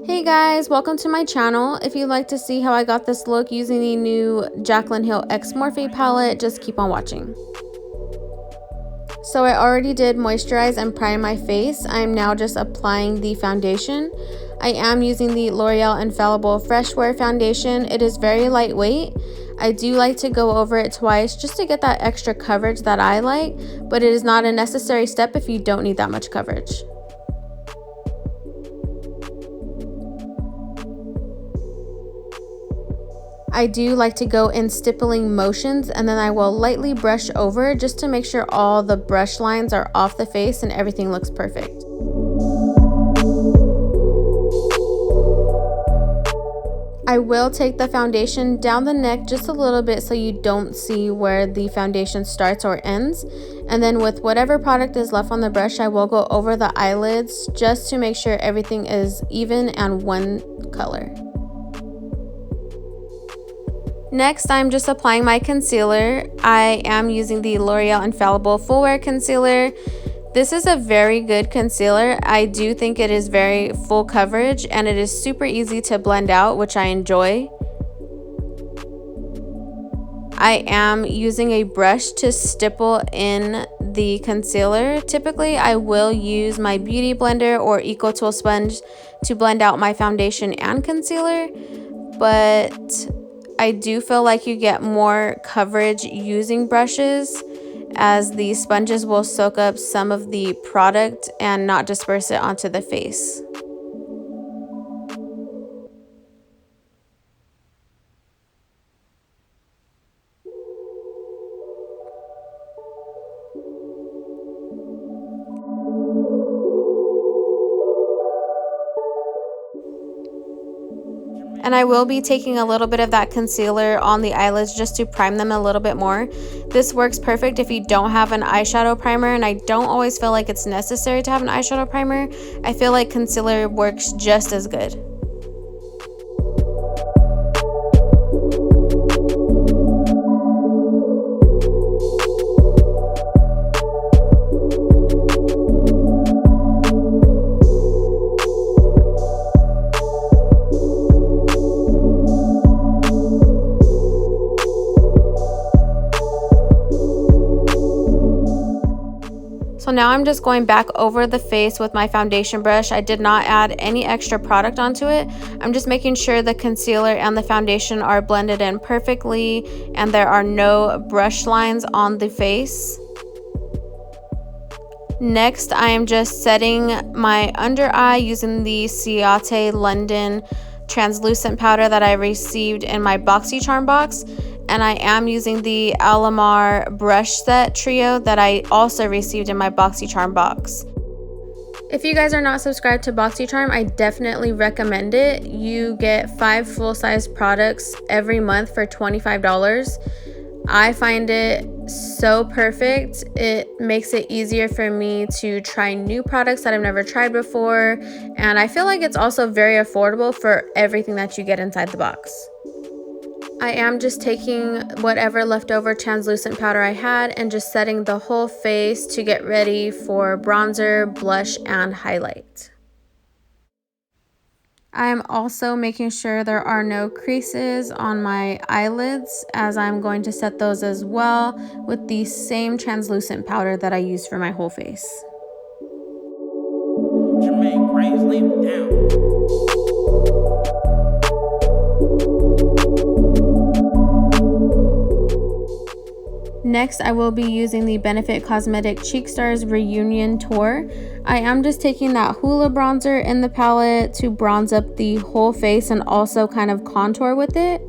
Hey guys, welcome to my channel. If you'd like to see how I got this look using the new Jaclyn Hill X Morphe palette, just keep on watching. So I already did moisturize and prime my face. I am now just applying the foundation. I am using the L'Oreal Infallible Fresh Wear foundation. It is very lightweight. I do like to go over it twice just to get that extra coverage that I like, but it is not a necessary step if you don't need that much coverage. I do like to go in stippling motions, and then I will lightly brush over just to make sure all the brush lines are off the face and everything looks perfect. I will take the foundation down the neck just a little bit so you don't see where the foundation starts or ends. And then with whatever product is left on the brush, I will go over the eyelids just to make sure everything is even and one color. Next, I'm just applying my concealer. I am using the L'Oreal Infallible Full Wear Concealer. This is a very good concealer. I do think it is very full coverage and it is super easy to blend out, which I enjoy. I am using a brush to stipple in the concealer. Typically, I will use my beauty blender or Eco Tool sponge to blend out my foundation and concealer, but I do feel like you get more coverage using brushes, as the sponges will soak up some of the product and not disperse it onto the face. And I will be taking a little bit of that concealer on the eyelids just to prime them a little bit more. This works perfect if you don't have an eyeshadow primer, and I don't always feel like it's necessary to have an eyeshadow primer. I feel like concealer works just as good. So now I'm just going back over the face with my foundation brush. I did not add any extra product onto it. I'm just making sure the concealer and the foundation are blended in perfectly and there are no brush lines on the face. Next, I am just setting my under eye using the Ciate London translucent powder that I received in my BoxyCharm box. And I am using the Alamar brush set trio that I also received in my BoxyCharm box. If you guys are not subscribed to BoxyCharm, I definitely recommend it. You get 5 full-size products every month for $25. I find it so perfect. It makes it easier for me to try new products that I've never tried before. And I feel like it's also very affordable for everything that you get inside the box. I am just taking whatever leftover translucent powder I had and just setting the whole face to get ready for bronzer, blush, and highlight. I am also making sure there are no creases on my eyelids, as I'm going to set those as well with the same translucent powder that I used for my whole face. Jermaine Graves, leave it down. Next, I will be using the Benefit Cosmetic Cheek Stars Reunion Tour. I am just taking that Hoola bronzer in the palette to bronze up the whole face and also kind of contour with it.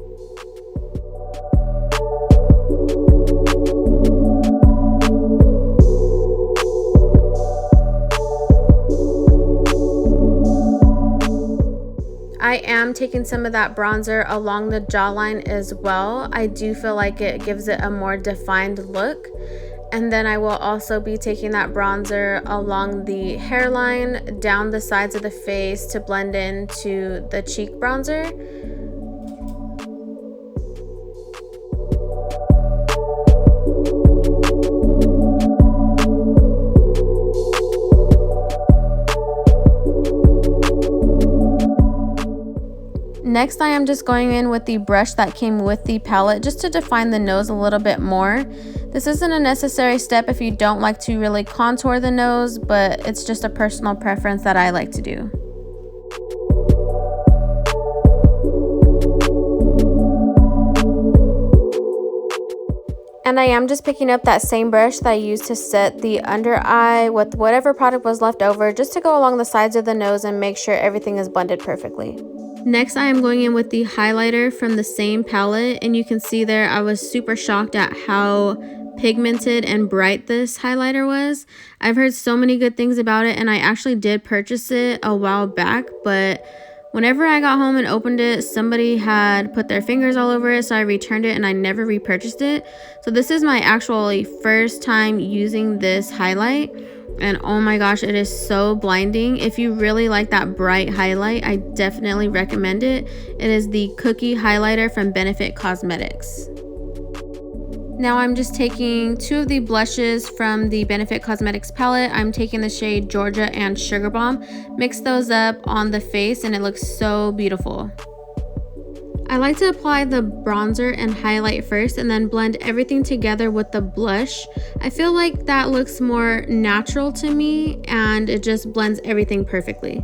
I am taking some of that bronzer along the jawline as well. I do feel like it gives it a more defined look. And then I will also be taking that bronzer along the hairline, down the sides of the face to blend into the cheek bronzer. Next, I am just going in with the brush that came with the palette just to define the nose a little bit more. This isn't a necessary step if you don't like to really contour the nose, but it's just a personal preference that I like to do. And I am just picking up that same brush that I used to set the under eye with whatever product was left over, just to go along the sides of the nose and make sure everything is blended perfectly. Next, I am going in with the highlighter from the same palette, and you can see there I was super shocked at how pigmented and bright this highlighter was. I've heard so many good things about it, and I actually did purchase it a while back, but whenever I got home and opened it, somebody had put their fingers all over it, so I returned it and I never repurchased it. So this is my actually first time using this highlight, and oh my gosh, it is so blinding. If you really like that bright highlight, I definitely recommend it. It is the Cookie Highlighter from Benefit Cosmetics. Now I'm just taking two of the blushes from the Benefit Cosmetics palette. I'm taking the shade Georgia and Sugar Bomb. Mix those up on the face and it looks so beautiful. I like to apply the bronzer and highlight first and then blend everything together with the blush. I feel like that looks more natural to me and it just blends everything perfectly.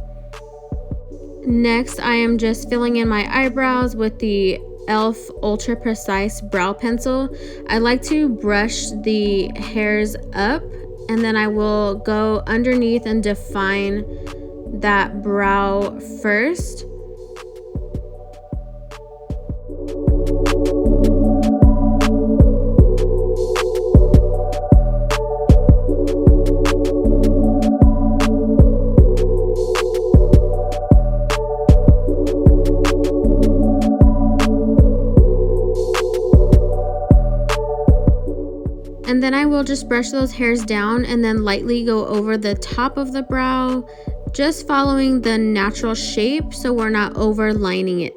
Next, I am just filling in my eyebrows with the e.l.f. Ultra Precise Brow Pencil. I like to brush the hairs up and then I will go underneath and define that brow first. And then I will just brush those hairs down and then lightly go over the top of the brow, just following the natural shape so we're not overlining it.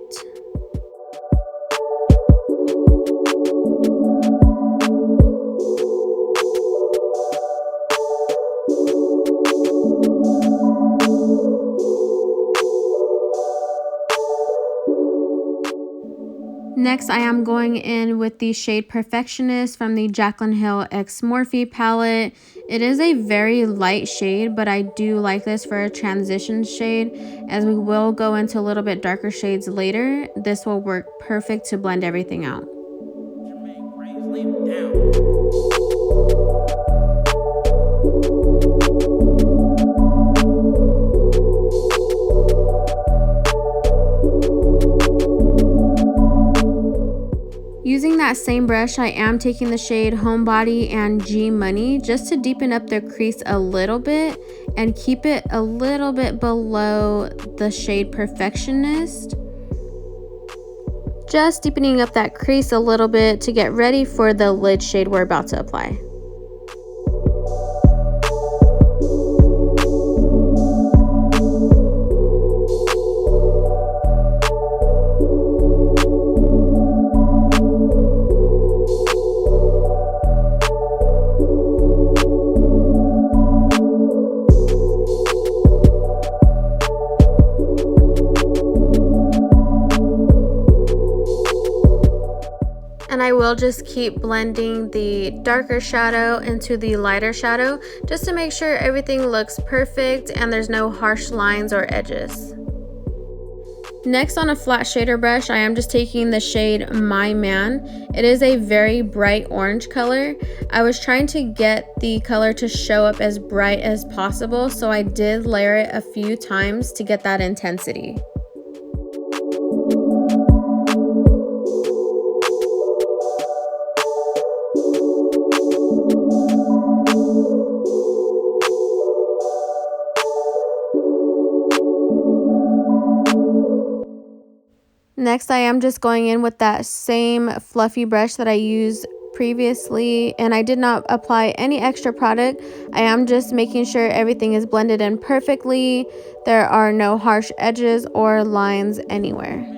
Next, I am going in with the shade Perfectionist from the Jaclyn Hill x Morphe palette. It is a very light shade, but I do like this for a transition shade. As we will go into a little bit darker shades later, this will work perfect to blend everything out. Using that same brush, I am taking the shade Homebody and G Money just to deepen up the crease a little bit and keep it a little bit below the shade Perfectionist. Just deepening up that crease a little bit to get ready for the lid shade we're about to apply. And I will just keep blending the darker shadow into the lighter shadow just to make sure everything looks perfect and there's no harsh lines or edges. Next, on a flat shader brush, I am just taking the shade My Man. It is a very bright orange color. I was trying to get the color to show up as bright as possible, so I did layer it a few times to get that intensity. Next, I am just going in with that same fluffy brush that I used previously, and I did not apply any extra product. I am just making sure everything is blended in perfectly. There are no harsh edges or lines anywhere.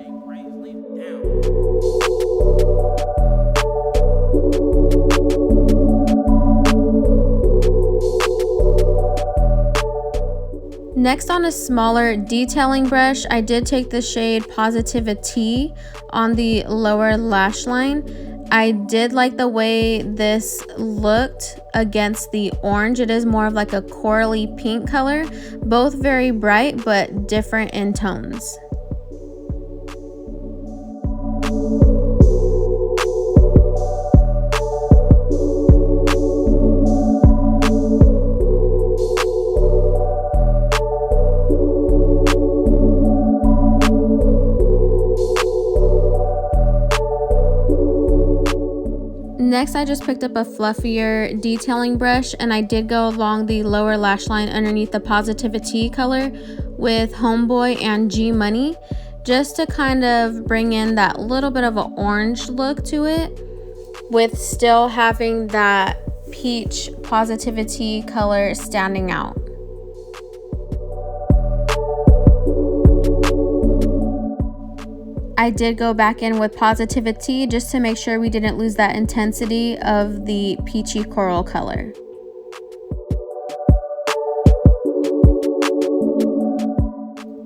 Next, on a smaller detailing brush, I did take the shade Positivity on the lower lash line. I did like the way this looked against the orange. It is more of like a corally pink color, both very bright but different in tones. Next, I just picked up a fluffier detailing brush and I did go along the lower lash line underneath the Positivity color with Homeboy and G Money, just to kind of bring in that little bit of an orange look to it, with still having that peach Positivity color standing out. I did go back in with Positivity just to make sure we didn't lose that intensity of the peachy coral color.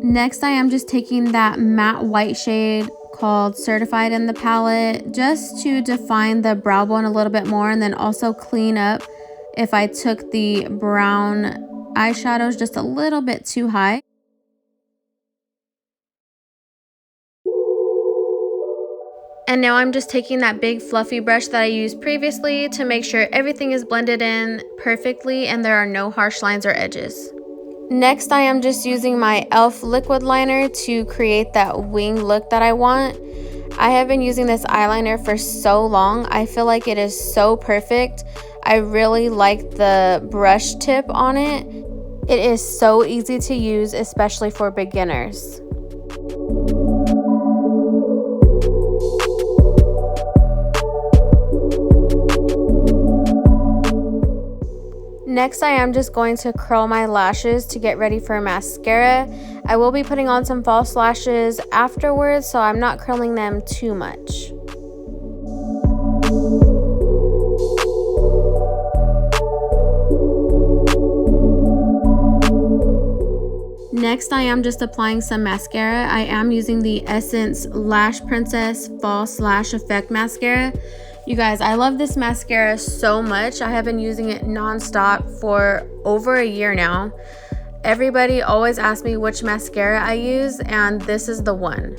Next, I am just taking that matte white shade called Certified in the palette just to define the brow bone a little bit more, and then also clean up if I took the brown eyeshadows just a little bit too high. And now I'm just taking that big fluffy brush that I used previously to make sure everything is blended in perfectly and there are no harsh lines or edges. Next, I am just using my e.l.f. liquid liner to create that wing look that I want. I have been using this eyeliner for so long. I feel like it is so perfect. I really like the brush tip on it. It is so easy to use, especially for beginners. Next, I am just going to curl my lashes to get ready for mascara. I will be putting on some false lashes afterwards, so I'm not curling them too much. Next, I am just applying some mascara. I am using the Essence Lash Princess False Lash Effect Mascara. You guys, I love this mascara so much. I have been using it non-stop for over a year now. Everybody always asks me which mascara I use, and this is the one.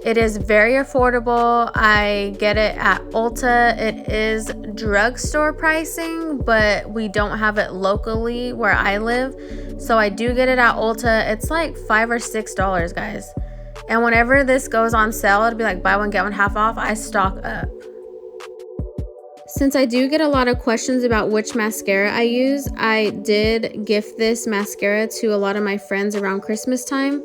It is very affordable. I get it at Ulta. It is drugstore pricing, but we don't have it locally where I live. So I do get it at Ulta. It's like $5 or $6, guys. And whenever this goes on sale, it'll be like buy one, get one half off. I stock up. Since I do get a lot of questions about which mascara I use, I did gift this mascara to a lot of my friends around Christmas time.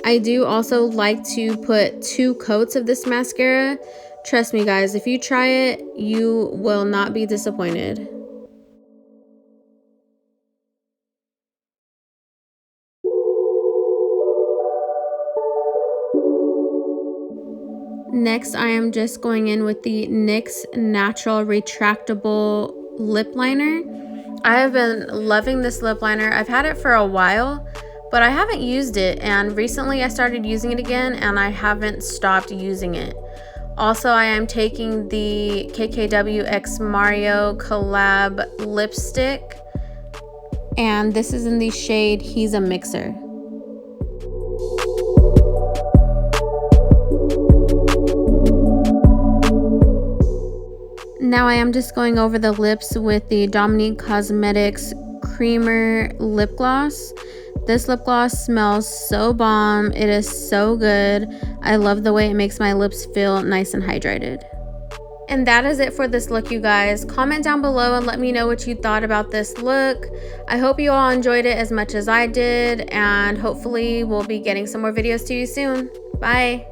I do also like to put 2 coats of this mascara. Trust me guys, if you try it, you will not be disappointed. Next, I am just going in with the NYX Natural Retractable Lip Liner. I have been loving this lip liner. I've had it for a while, but I haven't used it, and recently I started using it again and I haven't stopped using it. Also, I am taking the KKW X Mario collab lipstick, and this is in the shade He's a Mixer. Now I am just going over the lips with the Dominique Cosmetics Creamer Lip Gloss. This lip gloss smells so bomb. It is so good. I love the way it makes my lips feel nice and hydrated. And that is it for this look, you guys. Comment down below and let me know what you thought about this look. I hope you all enjoyed it as much as I did, and hopefully we'll be getting some more videos to you soon. Bye.